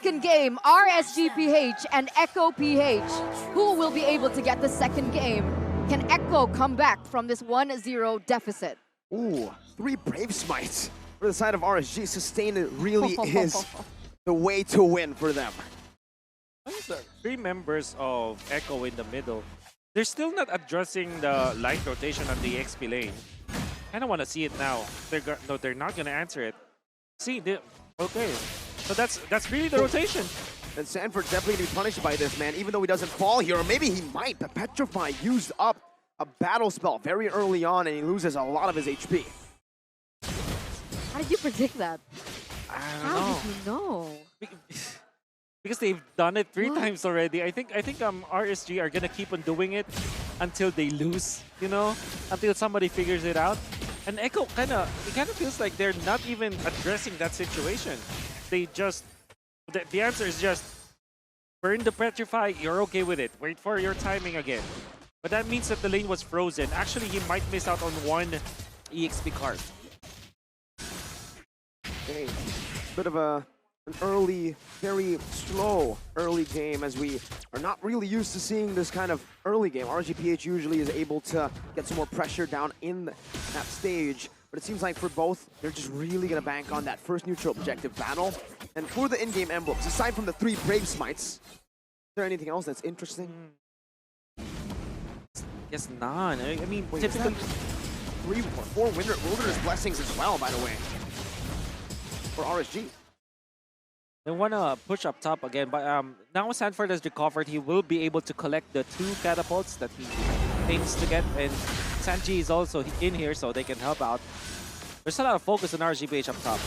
second game, RSG PH and Echo PH. Who will be able to get the second game? Can Echo come back from this 1-0 deficit? Ooh, 3 Brave Smites for the side of RSG. Sustain it really is the way to win for them. 3 members of Echo in the middle. They're still not addressing the light rotation on the XP lane. I don't want to see it now. They're not gonna answer it. See, okay. So that's really the rotation. And Sanford definitely to be punished by this, man, even though he doesn't fall here, or maybe he might, but Petrify used up a battle spell very early on, and he loses a lot of his HP. How did you predict that? I How don't did you know? Because they've done it 3 times already. I think RSG are gonna keep on doing it until they lose, you know, until somebody figures it out. And Echo kind of feels like they're not even addressing that situation. They just the answer is just burn the Petrify. You're okay with it. Wait for your timing again. But that means that the lane was frozen. Actually, he might miss out on 1 EXP card. Okay, bit of an early, very slow early game, as we are not really used to seeing this kind of early game. RGPH usually is able to get some more pressure down in that stage, but it seems like for both, they're just really going to bank on that first neutral objective battle. And for the in-game emblems, aside from the 3 Brave Smites, is there anything else that's interesting? Guess none. I mean, Wait, typically 3 or 4 Wilderness Blessings as well, by the way, for RSG. they want to push up top again, but now Sanford has recovered. He will be able to collect the 2 catapults that he aims to get, and Sanji is also in here, so they can help out. There's a lot of focus on RGPH up top.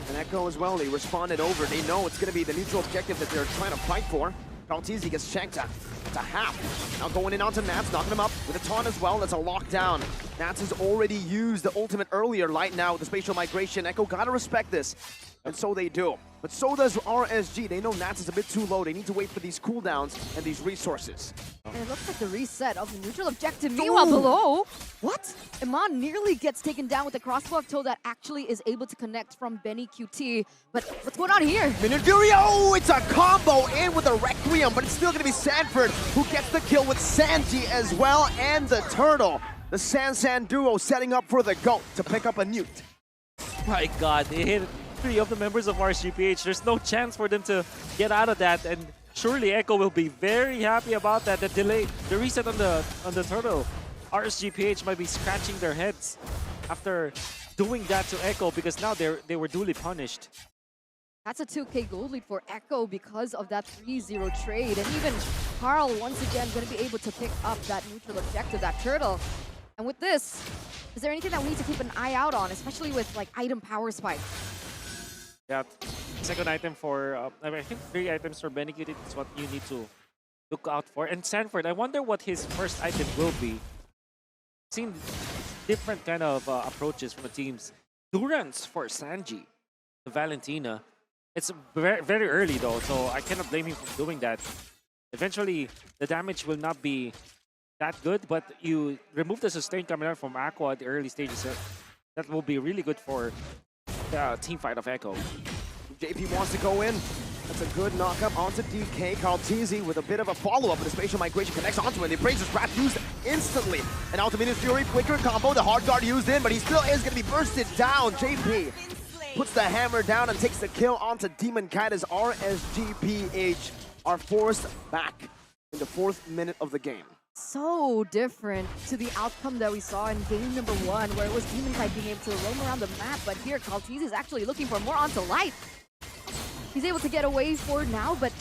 And Echo as well, they responded over. They know it's going to be the neutral objective that they're trying to fight for. Kaltizi gets checked to half. Now going in onto Nats, knocking him up with a taunt as well. That's a lockdown. Nats has already used the ultimate earlier. Light now with the spatial migration. Echo gotta respect this. And so they do. But so does RSG. They know Nats is a bit too low. They need to wait for these cooldowns and these resources. And it looks like the reset of the neutral objective. Meanwhile, below, what? Iman nearly gets taken down with the crossbow of Toe that actually is able to connect from Benny QT. But what's going on here? Minuteria, oh, it's a combo in with a Requiem, but it's still going to be Sanford who gets the kill with Sanji as well, and the Turtle. The San duo setting up for the GOAT to pick up a Newt. My God, they hit 3 of the members of RSGPH. There's no chance for them to get out of that, and surely Echo will be very happy about that. The delay, the reset on the Turtle. RSGPH might be scratching their heads after doing that to Echo, because now they were duly punished. That's a 2K gold lead for Echo because of that 3-0 trade. And even Carl, once again, going to be able to pick up that neutral objective, that Turtle. And with this, is there anything that we need to keep an eye out on, especially with like item power spike? Yeah, second item for, I think 3 items for Benny QT is what you need to look out for. And Sanford, I wonder what his first item will be. Seen different kind of approaches from the teams. Durance for Sanji, the Valentina. It's very, very early though, so I cannot blame him for doing that. Eventually, the damage will not be that good, but you remove the sustain coming out from Aqua at the early stages. That will be really good for the team fight of Echo. JP wants to go in. That's a good knock-up onto DK. Kaltizi with a bit of a follow-up, but the spatial migration connects onto it. The Appraiser's Wrath used instantly. And Ultimate Fury, quicker combo. The hard guard used in, but he still is going to be bursted down. JP puts the hammer down and takes the kill onto Demon Kite as RSGPH are forced back in the 4th minute of the game. So different to the outcome that we saw in game number 1, where it was Demon Kite being able to roam around the map, but here Kaltiz is actually looking for more onto light. He's able to get away for now, but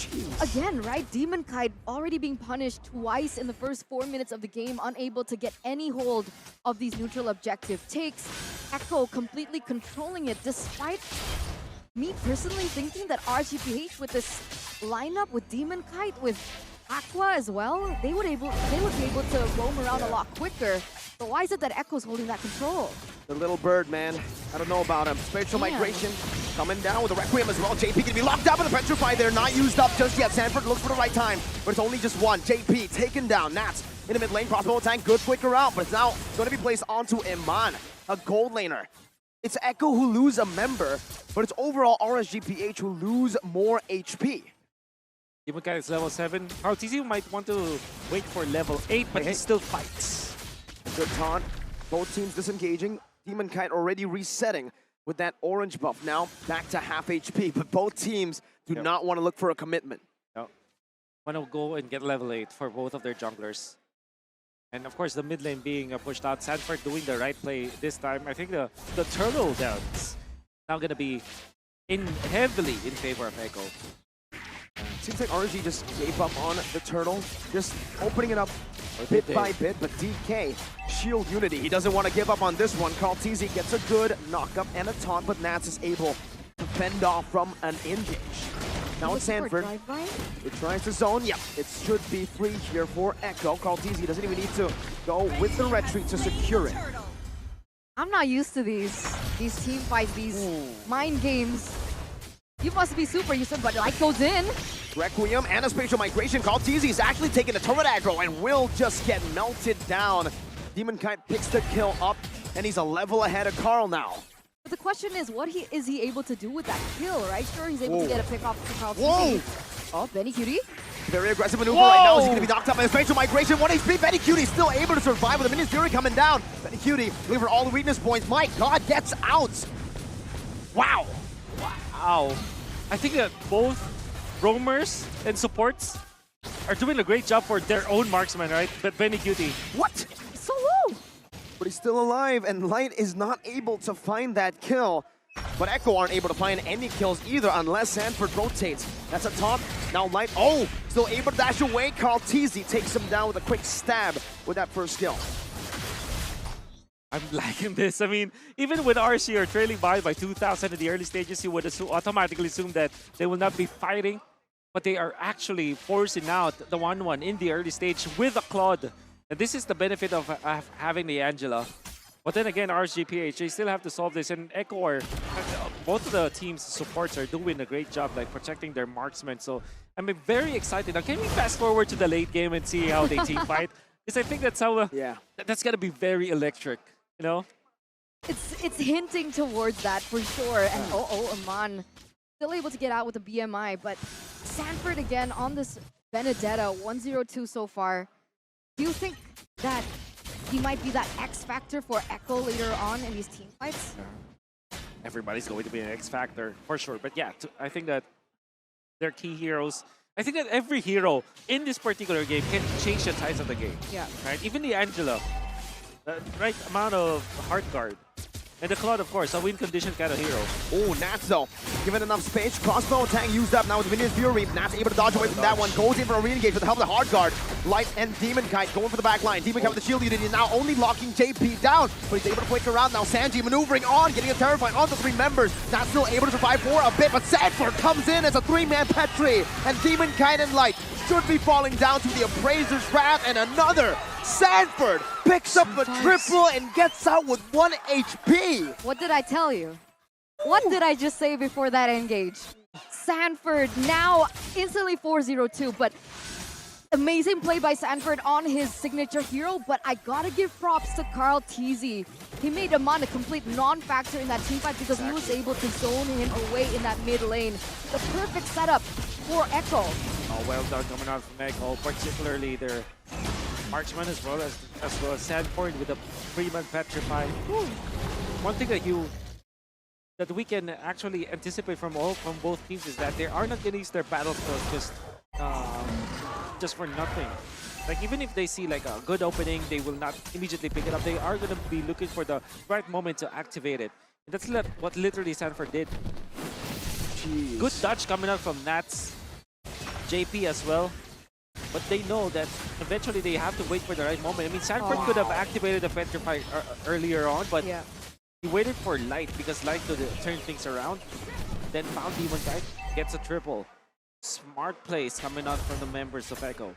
again, right, Demon Kite already being punished twice in the first 4 minutes of the game, unable to get any hold of these neutral objective takes. Echo completely controlling it, despite me personally thinking that RGPH with this lineup, with Demon Kite, with Aqua as well, they would be able to roam around a lot quicker. But why is it that Echo's holding that control? The little bird, man. I don't know about him. Spatial migration coming down with a Requiem as well. JP gonna be locked up with the Petrify. They're not used up just yet. Sanford looks for the right time, but it's only just one. JP taken down. Nats in the mid lane. Crossbow tank, good flicker out, but it's now going to be placed onto Iman, a gold laner. It's Echo who lose a member, but it's overall RSGPH who lose more HP. Demon Kite is level 7. TZ might want to wait for level 8, but he still fights. Good taunt. Both teams disengaging. Demon Kite already resetting with that orange buff. Now back to half HP, but both teams do not want to look for a commitment. No. Want to go and get level 8 for both of their junglers. And of course, the mid lane being pushed out. Sanford doing the right play this time. I think the turtle downs now going to be heavily in favor of Echo. Seems like RSG just gave up on the turtle, just opening it up bit by bit, but DK, shield unity. He doesn't want to give up on this one. TZ gets a good knock-up and a taunt, but Nats is able to fend off from an engage. Now it's Sanford. It tries to zone. Yep, it should be free here for Echo. TZ doesn't even need to go with the retreat to secure it. I'm not used to these team fights, these mind games. You must be super used to it, but light goes in. Requiem and a spatial migration. TZ is actually taking the turret aggro and will just get melted down. Demon Kite picks the kill up, and he's a level ahead of Carl now. But the question is, what is he able to do with that kill, right? Sure, he's able to get a pick off to Carl TZ. Oh, Benny Cutie. Very aggressive maneuver right now. He's going to be knocked out by the spatial migration. 1 HP. Benny Cutie still able to survive with the Minion Fury coming down. Benny Cutie looking for all the weakness points. My God, gets out. Wow. Wow. I think that both roamers and supports are doing a great job for their own marksman, right? But Benny Cutie. What? So low. But he's still alive, and Light is not able to find that kill. But Echo aren't able to find any kills either unless Sanford rotates. That's a taunt. Now Light, still able to dash away. TZ takes him down with a quick stab with that first kill. I'm liking this. I mean, even with RSG are trailing by 2,000 in the early stages, you would automatically assume that they will not be fighting. But they are actually forcing out the 1-1 in the early stage with a Claude. And this is the benefit of having the Angela. But then again, RSGPH, they still have to solve this. And Echo, both of the team's supports are doing a great job like protecting their marksmen. So I'm very excited. Now, can we fast forward to the late game and see how they team fight? Because I think that's how that's going to be very electric. You know, it's hinting towards that for sure. And Aman still able to get out with the BMI, but Sanford again on this Benedetta 102 so far. Do you think that he might be that X factor for Echo later on in these team fights? Everybody's going to be an X factor for sure. But yeah, I think that they're key heroes. I think that every hero in this particular game can change the tides of the game. Yeah. Right. Even the Angela. The right amount of heart guard. And the Claude, of course, a win condition kind of hero. Nats though, given enough space. Crossbow attack used up now with the Minion Fury. Nats able to dodge away from that one. Goes in for a re-engage with the help of the hard guard. Light and Demon Kite going for the back line. Demon Kite with the shield unit now only locking JP down, but he's able to flick around now. Sanji maneuvering on, getting a terrifying on the 3 members. Nats still able to survive for a bit, but Sanford comes in as a 3-man Petri, and Demon Kite and Light should be falling down to the Appraiser's wrath, and another Sanford picks up a triple and gets out with 1 HP. What did I tell you? What did I just say before that engage? Sanford now instantly 4-0-2, but amazing play by Sanford on his signature hero, but I gotta give props to Carl TZ. He made Aman a complete non-factor in that teamfight because he was able to zone him away in that mid lane. The perfect setup for Echo. Oh, well done coming out from Echo, particularly their marksman as well as Sanford with a 3-man petrify. One thing that we can actually anticipate from both teams is that they are not going to use their battle skills just for nothing. Like even if they see like a good opening, they will not immediately pick it up. They are going to be looking for the right moment to activate it. And that's what literally Sanford did. Jeez. Good dodge coming out from Nats, JP as well. But they know that eventually they have to wait for the right moment. I mean, Sanford could have activated the Petrify earlier on, but he waited for Light because Light could turn things around. Then found Demon Kite, gets a triple. Smart plays coming out from the members of Echo.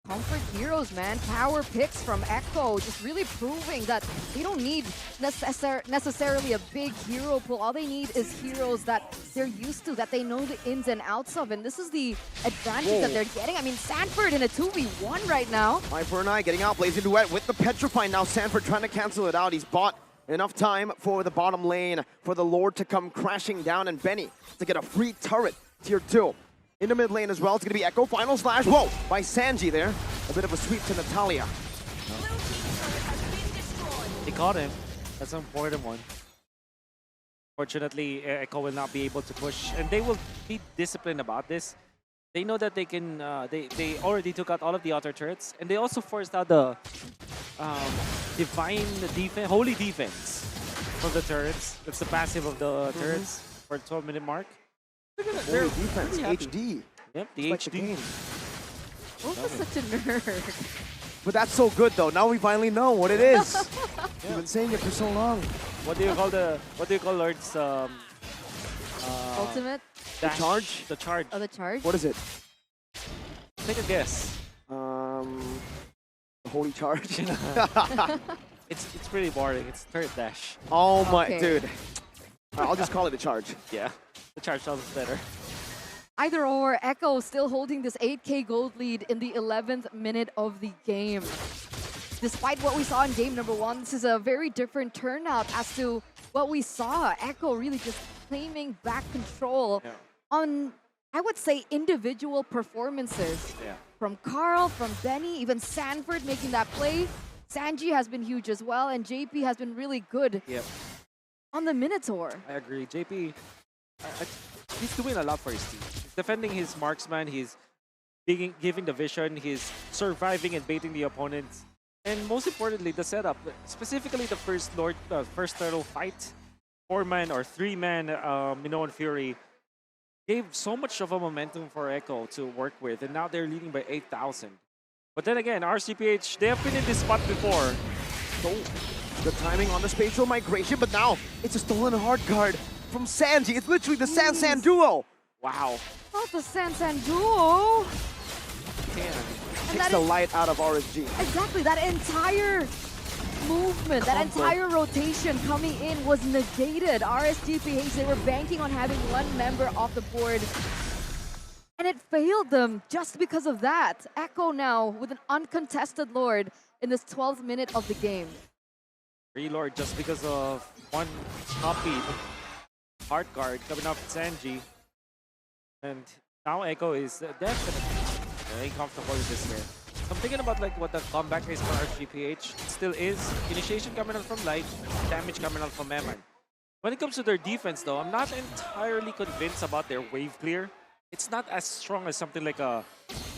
Comfort heroes, man. Power picks from Echo, just really proving that they don't need necessarily a big hero pool. All they need is heroes that they're used to, that they know the ins and outs of, and this is the advantage that they're getting. I mean, Sanford in a 2v1 right now. Eye for an eye, getting out, Blazing Duet with the Petrify. Now Sanford trying to cancel it out. He's bought Enough time for the bottom lane, for the Lord to come crashing down, and Benny to get a free turret, tier 2. In the mid lane as well, it's going to be Echo, final slash, whoa, by Sanji there. A bit of a sweep to Natalia. They caught him. That's an important one. Fortunately, Echo will not be able to push, and they will be disciplined about this. They know that they can. They already took out all of the outer turrets, and they also forced out the divine defense, holy defense from the turrets. That's the passive of the turrets for the 12-minute mark. Holy defense, HD. Yep, the Like the HD. game. Wolf is such a nerd. But that's so good though. Now we finally know what it is. You've been saying it for so long. What do you call Lord's Ultimate? The charge? The charge. Oh, the charge? What is it? Take a guess. The holy charge. It's pretty boring. It's turret dash. Oh my, Okay. dude. I'll just call it a charge. Yeah, the charge sounds better. Either or, Echo still holding this 8K gold lead in the 11th minute of the game. Despite what we saw in game number 1, this is a very different turnout as to what we saw. Echo really just claiming back control on, I would say, individual performances. Yeah. From Carl, from Benny, even Sanford making that play. Sanji has been huge as well, and JP has been really good Yep. on the Minotaur. I agree. JP, he's doing a lot for his team. He's defending his marksman. He's giving the vision. He's surviving and baiting the opponents. And most importantly, the setup. Specifically, the first turtle fight. 4-man or 3-man Minoan Fury gave so much of a momentum for Echo to work with. And now they're leading by 8,000. But then again, RCPH, they have been in this spot before. So, the timing on the spatial migration, but now it's a stolen hard card from Sanji. It's literally the San duo. Wow. Not the San duo. Damn. Takes the light out of RSG. Exactly, that entire movement, that Combo. entire rotation coming in was negated. RSGPH, they were banking on having one member off the board, and it failed them just because of that. Echo now with an uncontested Lord in this 12th minute of the game. Relord just because of one copy hard card coming off Sanji. And now Echo is definitely very comfortable with this here. So I'm thinking about like what the comeback is for RGPH. It still is initiation coming out from Light, damage coming out from Eman. When it comes to their defense though, I'm not entirely convinced about their wave clear. It's not as strong as something like a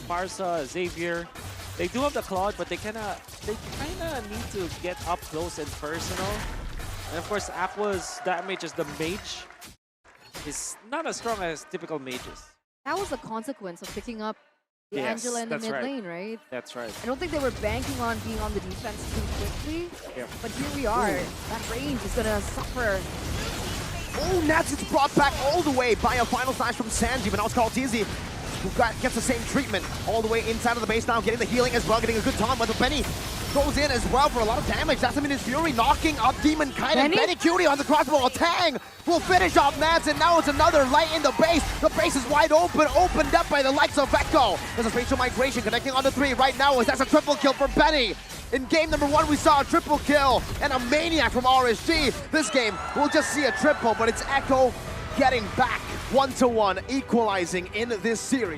Farsa, Xavier. They do have the Claude, but they kinda need to get up close and personal. And of course, Aqua's damage as the mage is not as strong as typical mages. That was the consequence of picking up the Yes, Angela in the that's mid right. lane, right? That's right. I don't think they were banking on being on the defense too quickly, Yeah. but here we are. That range is gonna suffer. Oh, Nats gets brought back all the way by a final slash from Sanji, but now it's called Easy, who gets the same treatment all the way inside of the base now, getting the healing as well, getting a good time, but Benny goes in as well for a lot of damage. That's him in his Fury, knocking up Demon Kite, and Benny Cutie on the crossbow. A Tang will finish off Nats, and now it's another light in the base. The base is wide open, opened up by the likes of Echo. There's a spatial migration connecting on the 3 right now, as that's a triple kill for Benny. In game number 1, we saw a triple kill and a maniac from RSG. This game, we'll just see a triple, but it's Echo getting back 1-1, equalizing in this series.